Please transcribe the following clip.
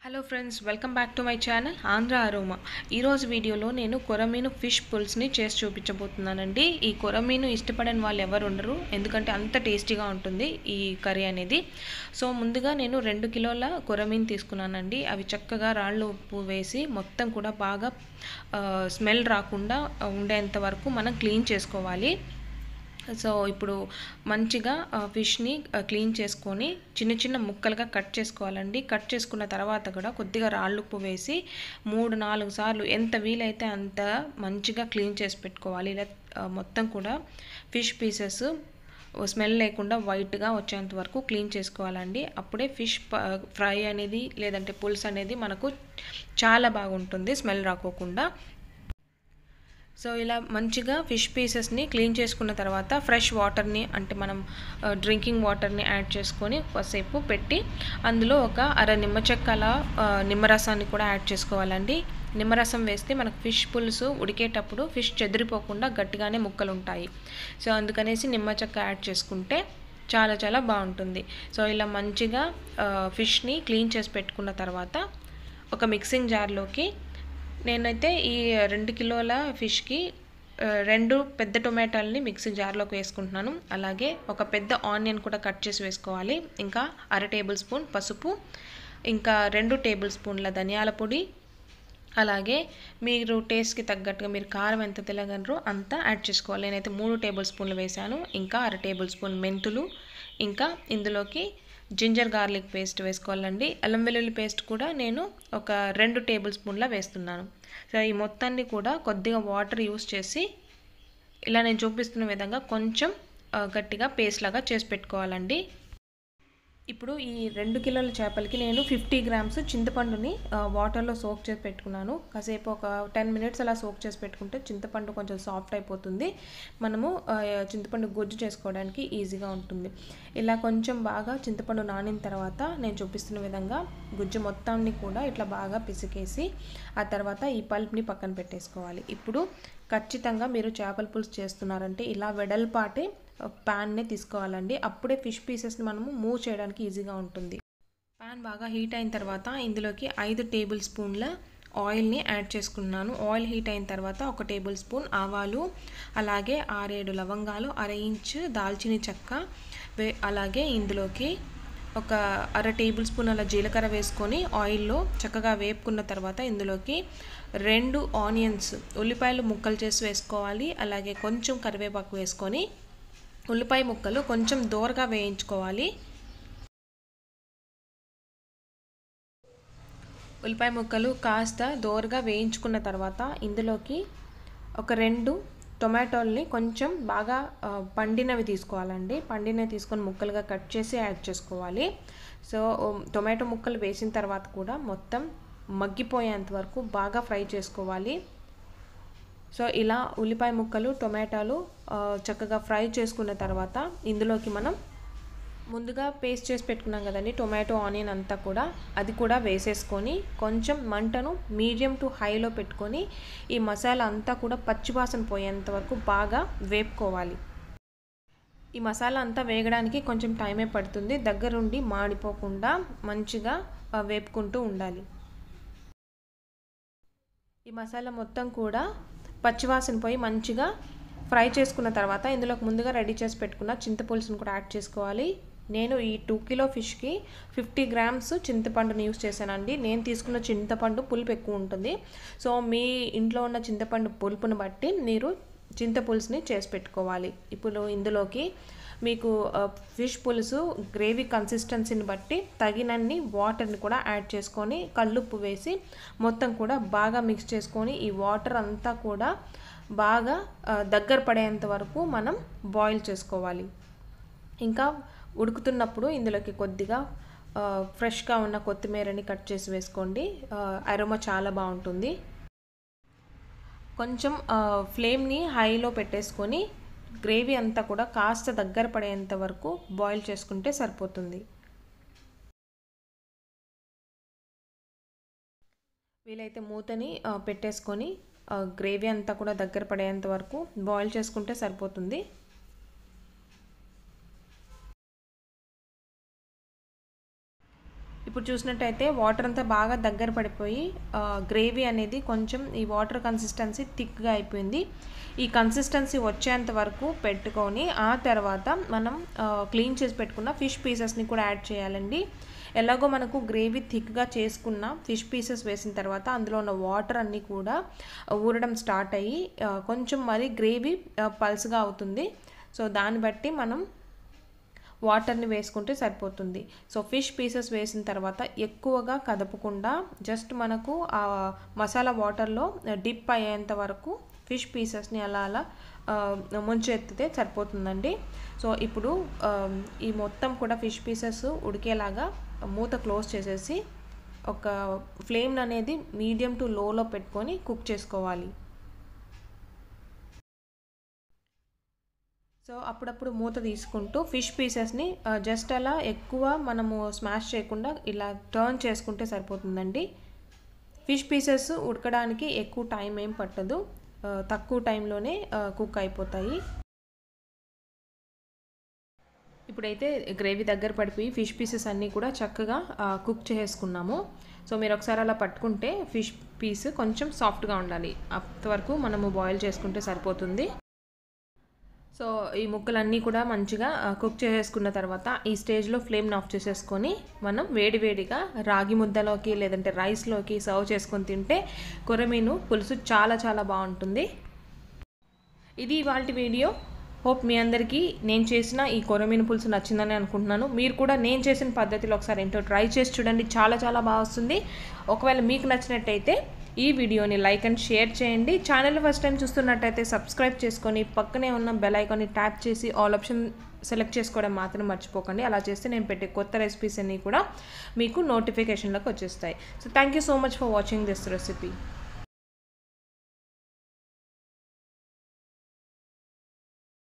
Hello friends, welcome back to my channel Andhra aroma. ఈరోజు వీడియోలో నేను కొరమీను ఫిష్ పుల్స్ని చేసి చూపించబోతున్నానండి. ఈ కొరమీను ఇష్టపడని వాళ్ళు ఎవరు ఉండరు, ఎందుకంటే అంత టేస్టీగా ఉంటుంది ఈ కర్రీ అనేది. సో ముందుగా నేను 2 కిలోల కొరమీను తీసుకున్నానండి. అవి చక్కగా రాళ్ళు ఉప్పు వేసి మొత్తం కూడా బాగా స్మెల్ రాకుండా ఉండేంత వరకు మనం క్లీన్ చేసుకోవాలి. సో ఇప్పుడు మంచిగా ఫిష్ని క్లీన్ చేసుకొని చిన్న చిన్న ముక్కలుగా కట్ చేసుకోవాలండి. కట్ చేసుకున్న తర్వాత కూడా కొద్దిగా రాళ్ళుప్పు వేసి 3-4 సార్లు ఎంత వీలైతే అంత మంచిగా క్లీన్ చేసి పెట్టుకోవాలి. ఇలా మొత్తం కూడా ఫిష్ పీసెస్ స్మెల్ లేకుండా వైట్గా వచ్చేంత వరకు క్లీన్ చేసుకోవాలండి. అప్పుడే ఫిష్ ఫ్రై అనేది లేదంటే పులుసు అనేది మనకు చాలా బాగుంటుంది, స్మెల్ రాకోకుండా. సో ఇలా మంచిగా ఫిష్ పీసెస్ని క్లీన్ చేసుకున్న తర్వాత ఫ్రెష్ వాటర్ని, అంటే మనం డ్రింకింగ్ వాటర్ని యాడ్ చేసుకొని కాసేపు పెట్టి అందులో ఒక నిమ్మ చెక్కల నిమ్మరసాన్ని కూడా యాడ్ చేసుకోవాలండి. నిమ్మరసం వేస్తే మనకు ఫిష్ పులుసు ఉడికేటప్పుడు ఫిష్ చెదిరిపోకుండా గట్టిగానే ముక్కలు ఉంటాయి. సో అందుకనేసి నిమ్మ చెక్క యాడ్ చేసుకుంటే చాలా చాలా బాగుంటుంది. సో ఇలా మంచిగా ఫిష్ని క్లీన్ చేసి పెట్టుకున్న తర్వాత ఒక మిక్సింగ్ జార్లోకి నేనైతే ఈ 2 కిలోల ఫిష్కి 2 పెద్ద టొమాటోల్ని మిక్సీ జార్లోకి వేసుకుంటున్నాను. అలాగే ఒక పెద్ద ఆనియన్ కూడా కట్ చేసి వేసుకోవాలి. ఇంకా 1/2 టేబుల్ స్పూన్ పసుపు, ఇంకా 2 టేబుల్ స్పూన్ల ధనియాల పొడి, అలాగే మీరు టేస్ట్కి తగ్గట్టుగా మీరు కారం ఎంత తినగలరో అంత యాడ్ చేసుకోవాలి. నేనైతే 3 టేబుల్ స్పూన్లు వేసాను. ఇంకా 1/2 టేబుల్ స్పూన్ మెంతులు, ఇంకా ఇందులోకి జింజర్ గార్లిక్ పేస్ట్ వేసుకోవాలండి. అల్లం వెల్లుల్లి పేస్ట్ కూడా నేను ఒక 2 టేబుల్ స్పూన్ల వేస్తున్నాను. సో ఈ మొత్తాన్ని కూడా కొద్దిగా వాటర్ యూస్ చేసి ఇలా నేను చూపిస్తున్న విధంగా కొంచెం గట్టిగా పేస్ట్ లాగా చేసి పెట్టుకోవాలండి. ఇప్పుడు ఈ 2 కిలోల చేపలకి నేను 50 గ్రామ్స్ చింతపండుని వాటర్లో సోక్ చేసి పెట్టుకున్నాను. కాసేపు ఒక 10 మినిట్స్ అలా సోక్ చేసి పెట్టుకుంటే చింతపండు కొంచెం సాఫ్ట్ అయిపోతుంది. మనము చింతపండు గుజ్జు చేసుకోవడానికి ఈజీగా ఉంటుంది. ఇలా కొంచెం బాగా చింతపండు నానిన తర్వాత నేను చూపిస్తున్న విధంగా గుజ్జు మొత్తాన్ని కూడా ఇట్లా బాగా పిసికేసి ఆ తర్వాత ఈ పల్ప్ని పక్కన పెట్టేసుకోవాలి. ఇప్పుడు ఖచ్చితంగా మీరు చేపల పులుసు చేస్తున్నారంటే ఇలా వెడల్పాటి ప్యాన్ని తీసుకోవాలండి. అప్పుడే ఫిష్ పీసెస్ని మనము మూవ్ చేయడానికి ఈజీగా ఉంటుంది. ప్యాన్ బాగా హీట్ అయిన తర్వాత ఇందులోకి 5 టేబుల్ స్పూన్ల ఆయిల్ని యాడ్ చేసుకున్నాను. ఆయిల్ హీట్ అయిన తర్వాత 1 టేబుల్ స్పూన్ ఆవాలు, అలాగే 6-7 లవంగాలు, 1/2 ఇంచు దాల్చిన చెక్క, అలాగే ఇందులోకి ఒక 1/2 టేబుల్ స్పూన్ అలా జీలకర్ర వేసుకొని ఆయిల్లో చక్కగా వేపుకున్న తర్వాత ఇందులోకి 2 ఆనియన్స్, ఉల్లిపాయలు ముక్కలు చేసి వేసుకోవాలి. అలాగే కొంచెం కరివేపాకు వేసుకొని ఉల్లిపాయ ముక్కలు కొంచెం దోరగా వేయించుకోవాలి. ఉల్లిపాయ ముక్కలు కాస్త దోరగా వేయించుకున్న తర్వాత ఇందులోకి ఒక 2 టొమాటోల్ని కొంచెం బాగా పండినవి తీసుకోవాలండి. పండినవి తీసుకొని ముక్కలుగా కట్ చేసి యాడ్ చేసుకోవాలి. సో టొమాటో ముక్కలు వేసిన తర్వాత కూడా మొత్తం మగ్గిపోయేంత వరకు బాగా ఫ్రై చేసుకోవాలి. సో ఇలా ఉల్లిపాయ ముక్కలు, టొమాటోలు చక్కగా ఫ్రై చేసుకున్న తర్వాత ఇందులోకి మనం ముందుగా పేస్ట్ చేసి పెట్టుకున్నాం కదండి టొమాటో ఆనియన్ అంతా కూడా, అది కూడా వేసేసుకొని కొంచెం మంటను మీడియం టు హైలో పెట్టుకొని ఈ మసాలా అంతా కూడా పచ్చివాసన పోయేంత వరకు బాగా వేపుకోవాలి. ఈ మసాలా అంతా వేగడానికి కొంచెం టైమే పడుతుంది. దగ్గరుండి మాడిపోకుండా మంచిగా వేపుకుంటూ ఉండాలి. ఈ మసాలా మొత్తం కూడా పచ్చివాసన పోయి మంచిగా ఫ్రై చేసుకున్న తర్వాత ఇందులోకి ముందుగా రెడీ చేసి పెట్టుకున్న చింతపులుసును కూడా యాడ్ చేసుకోవాలి. నేను ఈ 2 కిలో ఫిష్కి 50 గ్రామ్స్ చింతపండుని యూస్ చేశానండి. నేను తీసుకున్న చింతపండు పులుపు ఎక్కువ ఉంటుంది. సో మీ ఇంట్లో ఉన్న చింతపండు పులుపుని బట్టి మీరు చింతపులుసుని చేసి పెట్టుకోవాలి. ఇప్పుడు ఇందులోకి మీకు ఫిష్ పులుసు గ్రేవీ కన్సిస్టెన్సీని బట్టి తగినన్ని వాటర్ని కూడా యాడ్ చేసుకొని కల్లుప్పు వేసి మొత్తం కూడా బాగా మిక్స్ చేసుకొని ఈ వాటర్ అంతా కూడా బాగా దగ్గర పడేంత వరకు మనం బాయిల్ చేసుకోవాలి. ఇంకా ఉడుకుతున్నప్పుడు ఇందులోకి కొద్దిగా ఫ్రెష్గా ఉన్న కొత్తిమీరని కట్ చేసి వేసుకోండి. అరోమా చాలా బాగుంటుంది. కొంచెం ఫ్లేమ్ని హైలో పెట్టేసుకొని గ్రేవీ అంతా కూడా కాస్త దగ్గర పడేంత వరకు బాయిల్ చేసుకుంటే సరిపోతుంది. వీలైతే మూతని పెట్టేసుకొని గ్రేవీ అంతా కూడా దగ్గర పడేంత వరకు బాయిల్ చేసుకుంటే సరిపోతుంది. ఇప్పుడు చూసినట్టయితే వాటర్ అంతా బాగా దగ్గర పడిపోయి గ్రేవీ అనేది కొంచెం ఈ వాటర్ కన్సిస్టెన్సీ థిక్గా అయిపోయింది. ఈ కన్సిస్టెన్సీ వచ్చేంత వరకు పెట్టుకొని ఆ తర్వాత మనం క్లీన్ చేసి పెట్టుకున్న ఫిష్ పీసెస్ని కూడా యాడ్ చేయాలండి. ఎలాగో మనకు గ్రేవీ థిక్గా చేసుకున్న ఫిష్ పీసెస్ వేసిన తర్వాత అందులో ఉన్న వాటర్ అన్నీ కూడా ఊరడం స్టార్ట్ అయ్యి కొంచెం మరి గ్రేవీ పల్స్గా అవుతుంది. సో దాన్ని బట్టి మనం వాటర్ని వేసుకుంటే సరిపోతుంది. సో ఫిష్ పీసెస్ వేసిన తర్వాత ఎక్కువగా కదపకుండా జస్ట్ మనకు ఆ మసాలా వాటర్లో డిప్ అయ్యేంత వరకు ఫిష్ పీసెస్ని అలా అలా ముంచెత్తితే సరిపోతుందండి. సో ఇప్పుడు ఈ మొత్తం కూడా ఫిష్ పీసెస్ ఉడికేలాగా మూత క్లోజ్ చేసేసి ఒక ఫ్లేమ్ అనేది మీడియం టు లోలో పెట్టుకొని కుక్ చేసుకోవాలి. సో అప్పుడప్పుడు మూత తీసుకుంటూ ఫిష్ పీసెస్ని జస్ట్ అలా ఎక్కువ మనము స్మాష్ చేయకుండా ఇలా టర్న్ చేసుకుంటే సరిపోతుందండి. ఫిష్ పీసెస్ ఉడకడానికి ఎక్కువ టైం ఏం పట్టదు, తక్కువ టైంలోనే కుక్ అయిపోతాయి. ఇప్పుడైతే గ్రేవీ దగ్గర పడిపోయి ఫిష్ పీసెస్ అన్నీ కూడా చక్కగా కుక్ చేసుకున్నాము. సో మీరు ఒకసారి అలా పట్టుకుంటే ఫిష్ పీస్ కొంచెం సాఫ్ట్గా ఉండాలి, అంతవరకు మనము బాయిల్ చేసుకుంటే సరిపోతుంది. సో ఈ ముక్కలన్నీ కూడా మంచిగా కుక్ చేసేసుకున్న తర్వాత ఈ స్టేజ్లో ఫ్లేమ్ని ఆఫ్ చేసేసుకొని మనం వేడివేడిగా రాగి ముద్దలోకి లేదంటే రైస్లోకి సర్వ్ చేసుకొని తింటే కొరమీను పులుసు చాలా చాలా బాగుంటుంది. ఇది ఇవాల్టి వీడియో. హోప్ మీ అందరికీ నేను చేసిన ఈ కొరమీను పులుసు నచ్చిందని అనుకుంటున్నాను. మీరు కూడా నేను చేసిన పద్ధతిలో ఒకసారి ఏంటో ట్రై చేసి చూడండి, చాలా చాలా బాగా వస్తుంది. ఒకవేళ మీకు నచ్చినట్టయితే ఈ వీడియోని లైక్ అండ్ షేర్ చేయండి. ఛానల్ ఫస్ట్ టైం చూస్తున్నట్టయితే సబ్స్క్రైబ్ చేసుకొని పక్కనే ఉన్న బెల్ ఐకాన్ని ట్యాప్ చేసి ఆల్ ఆప్షన్ సెలెక్ట్ చేసుకోవడం మాత్రం మర్చిపోకండి. అలా చేస్తే నేను పెట్టే కొత్త రెసిపీస్ అన్నీ కూడా మీకు నోటిఫికేషన్లోకి వచ్చేస్తాయి. So thank you so much for watching this recipe.